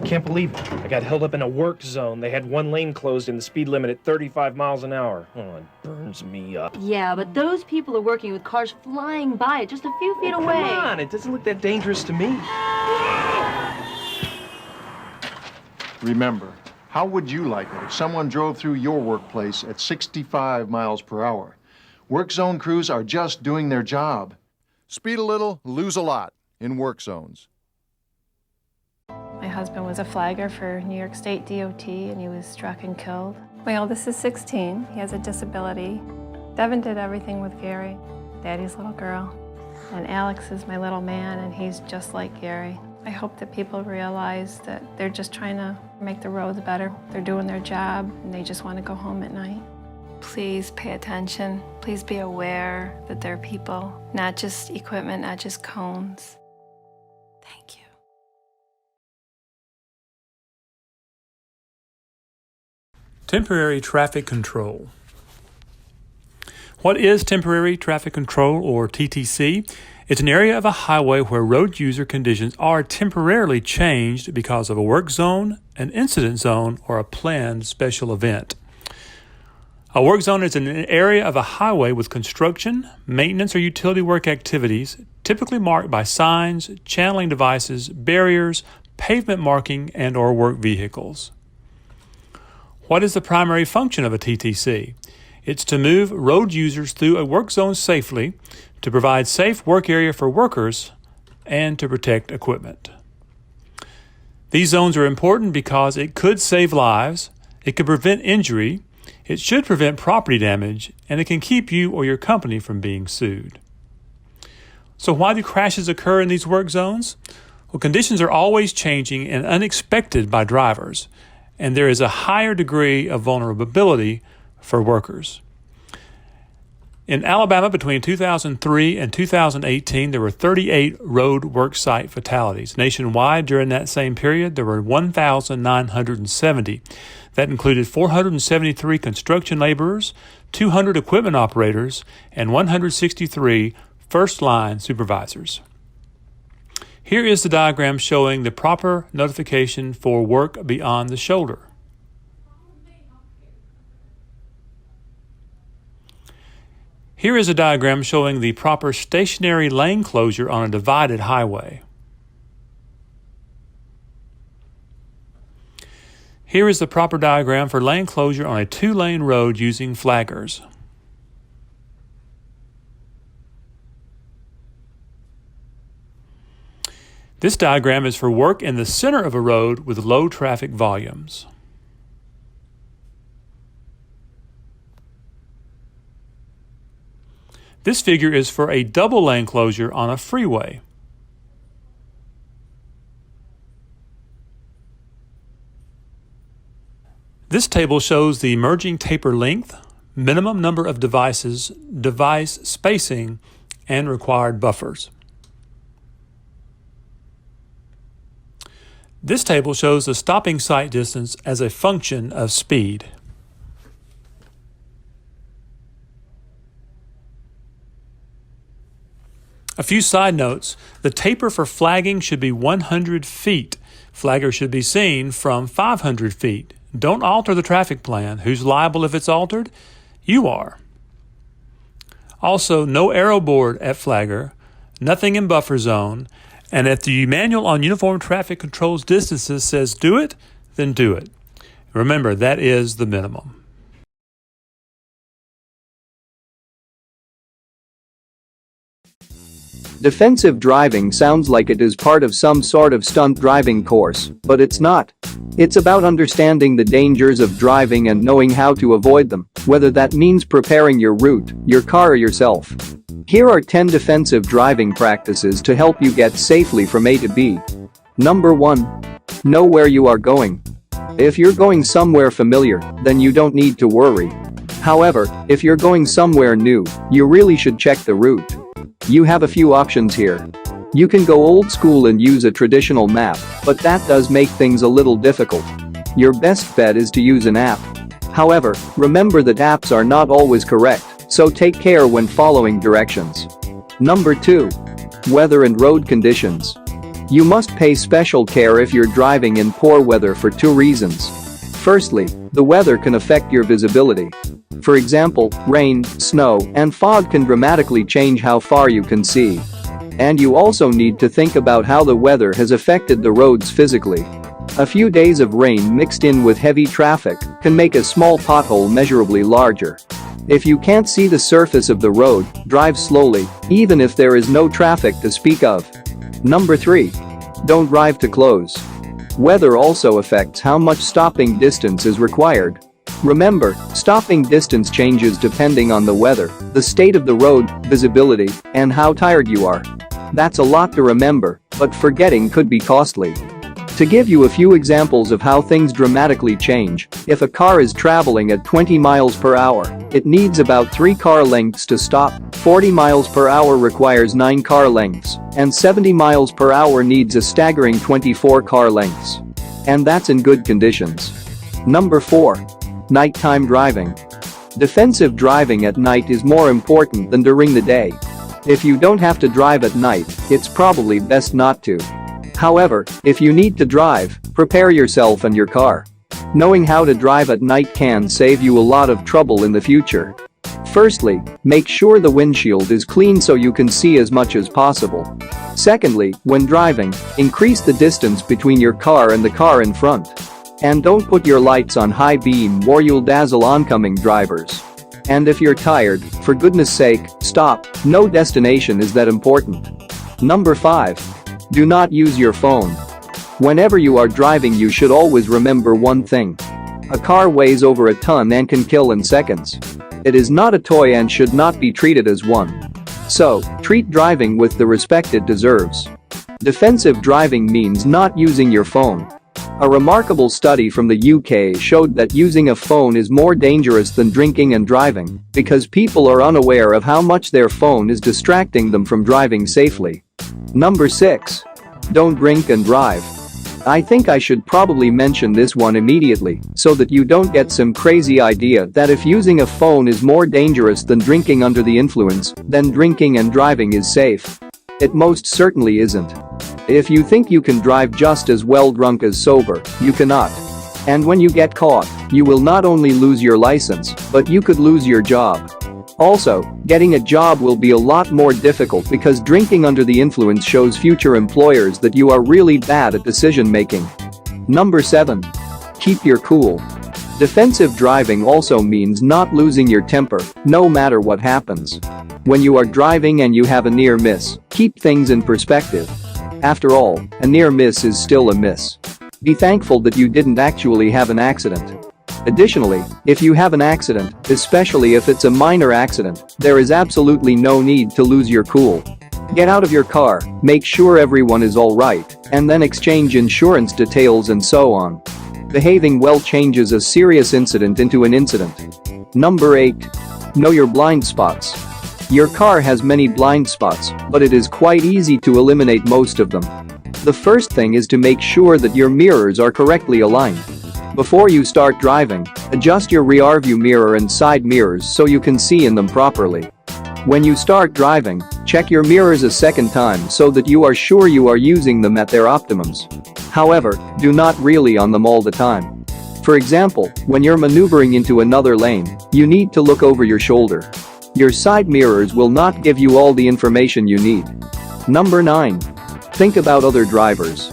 Can't believe it. I got held up in a work zone. They had one lane closed and the speed limit at 35 miles an hour. Oh, it burns me up. Yeah, but those people are working with cars flying by at just a few feet away. Come on, it doesn't look that dangerous to me. Remember, how would you like it if someone drove through your workplace at 65 miles per hour? Work zone crews are just doing their job. Speed a little, lose a lot in work zones. My husband was a flagger for New York State DOT, and he was struck and killed. My oldest is 16. He has a disability. Devin did everything with Gary, Daddy's little girl. And Alex is my little man, and he's just like Gary. I hope that people realize that they're just trying to make the roads better. They're doing their job, and they just want to go home at night. Please pay attention. Please be aware that there are people, not just equipment, not just cones. Thank you. Temporary traffic control. What is temporary traffic control, or TTC? It's an area of a highway where road user conditions are temporarily changed because of a work zone, an incident zone, or a planned special event. A work zone is an area of a highway with construction, maintenance, or utility work activities, typically marked by signs, channeling devices, barriers, pavement marking, and/or work vehicles. What is the primary function of a TTC? It's to move road users through a work zone safely, to provide safe work area for workers, and to protect equipment. These zones are important because it could save lives, it could prevent injury, it should prevent property damage, and it can keep you or your company from being sued. So why do crashes occur in these work zones? Well, conditions are always changing and unexpected by drivers, and there is a higher degree of vulnerability for workers. In Alabama, between 2003 and 2018, there were 38 road worksite fatalities. Nationwide, during that same period, there were 1,970. That included 473 construction laborers, 200 equipment operators, and 163 first-line supervisors. Here is the diagram showing the proper notification for work beyond the shoulder. Here is a diagram showing the proper stationary lane closure on a divided highway. Here is the proper diagram for lane closure on a two-lane road using flaggers. This diagram is for work in the center of a road with low traffic volumes. This figure is for a double lane closure on a freeway. This table shows the emerging taper length, minimum number of devices, device spacing, and required buffers. This table shows the stopping sight distance as a function of speed. A few side notes. The taper for flagging should be 100 feet. Flagger should be seen from 500 feet. Don't alter the traffic plan. Who's liable if it's altered? You are. Also, no arrow board at flagger, nothing in buffer zone, and if the manual on uniform traffic controls distances says do it, then do it. Remember, that is the minimum. Defensive driving sounds like it is part of some sort of stunt driving course, but it's not. It's about understanding the dangers of driving and knowing how to avoid them, whether that means preparing your route, your car, or yourself. Here are 10 defensive driving practices to help you get safely from A to B. Number 1. Know where you are going. If you're going somewhere familiar, then you don't need to worry. However, if you're going somewhere new, you really should check the route. You have a few options here. You can go old school and use a traditional map, but that does make things a little difficult. Your best bet is to use an app. However, remember that apps are not always correct, so take care when following directions. Number 2. Weather and road conditions. You must pay special care if you're driving in poor weather for two reasons. Firstly, the weather can affect your visibility. For example, rain, snow, and fog can dramatically change how far you can see. And you also need to think about how the weather has affected the roads physically. A few days of rain mixed in with heavy traffic can make a small pothole measurably larger. If you can't see the surface of the road, drive slowly, even if there is no traffic to speak of. Number 3. Don't drive too close. Weather also affects how much stopping distance is required. Remember, stopping distance changes depending on the weather, the state of the road, visibility, and how tired you are. That's a lot to remember, but forgetting could be costly. To give you a few examples of how things dramatically change, if a car is traveling at 20 miles per hour, it needs about 3 car lengths to stop, 40 miles per hour requires 9 car lengths, and 70 miles per hour needs a staggering 24 car lengths. And that's in good conditions. Number 4. Nighttime driving. Defensive driving at night is more important than during the day. If you don't have to drive at night, it's probably best not to. However, if you need to drive, prepare yourself and your car. Knowing how to drive at night can save you a lot of trouble in the future. Firstly, make sure the windshield is clean so you can see as much as possible. Secondly, when driving, increase the distance between your car and the car in front. And don't put your lights on high beam or you'll dazzle oncoming drivers. And if you're tired, for goodness sake, stop, no destination is that important. Number 5. Do not use your phone. Whenever you are driving, you should always remember one thing. A car weighs over a ton and can kill in seconds. It is not a toy and should not be treated as one. So, treat driving with the respect it deserves. Defensive driving means not using your phone. A remarkable study from the UK showed that using a phone is more dangerous than drinking and driving because people are unaware of how much their phone is distracting them from driving safely. Number 6. Don't drink and drive. I think I should probably mention this one immediately so that you don't get some crazy idea that if using a phone is more dangerous than drinking under the influence, then drinking and driving is safe. It most certainly isn't. If you think you can drive just as well drunk as sober, you cannot. And when you get caught, you will not only lose your license, but you could lose your job. Also, getting a job will be a lot more difficult because drinking under the influence shows future employers that you are really bad at decision making. Number 7. Keep your cool. Defensive driving also means not losing your temper, no matter what happens. When you are driving and you have a near miss, keep things in perspective. After all, a near miss is still a miss. Be thankful that you didn't actually have an accident. Additionally, if you have an accident, especially if it's a minor accident, there is absolutely no need to lose your cool. Get out of your car, make sure everyone is alright, and then exchange insurance details and so on. Behaving well changes a serious incident into an incident. Number 8. Know your blind spots. Your car has many blind spots, but it is quite easy to eliminate most of them. The first thing is to make sure that your mirrors are correctly aligned. Before you start driving, adjust your rearview mirror and side mirrors so you can see in them properly. When you start driving, check your mirrors a second time so that you are sure you are using them at their optimums. However, do not really on them all the time. For example, when you're maneuvering into another lane, you need to look over your shoulder. Your side mirrors will not give you all the information you need. Number 9. Think about other drivers.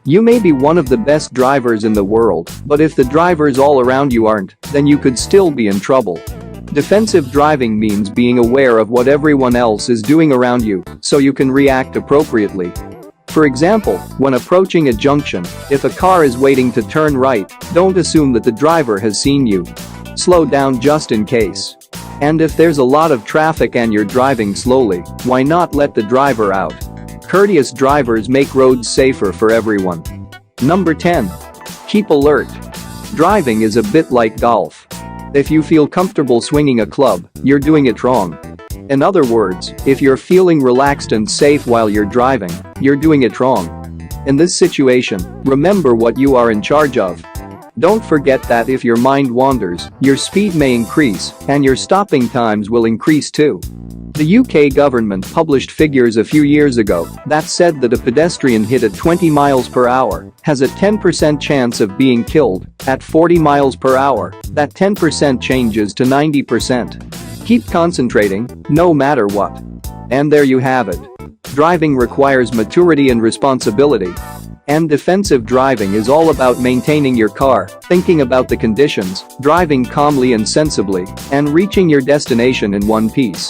You may be one of the best drivers in the world, but if the drivers all around you aren't, then you could still be in trouble. Defensive driving means being aware of what everyone else is doing around you, so you can react appropriately. For example, when approaching a junction, if a car is waiting to turn right, don't assume that the driver has seen you. Slow down just in case. And if there's a lot of traffic and you're driving slowly, why not let the driver out? Courteous drivers make roads safer for everyone. Number 10. Keep alert. Driving is a bit like golf. If you feel comfortable swinging a club, you're doing it wrong. In other words, if you're feeling relaxed and safe while you're driving, you're doing it wrong. In this situation, remember what you are in charge of. Don't forget that if your mind wanders, your speed may increase and your stopping times will increase too. The UK government published figures a few years ago that said that a pedestrian hit at 20 miles per hour has a 10% chance of being killed. At 40 miles per hour, that 10% changes to 90%. Keep concentrating, no matter what. And there you have it. Driving requires maturity and responsibility. And defensive driving is all about maintaining your car, thinking about the conditions, driving calmly and sensibly, and reaching your destination in one piece.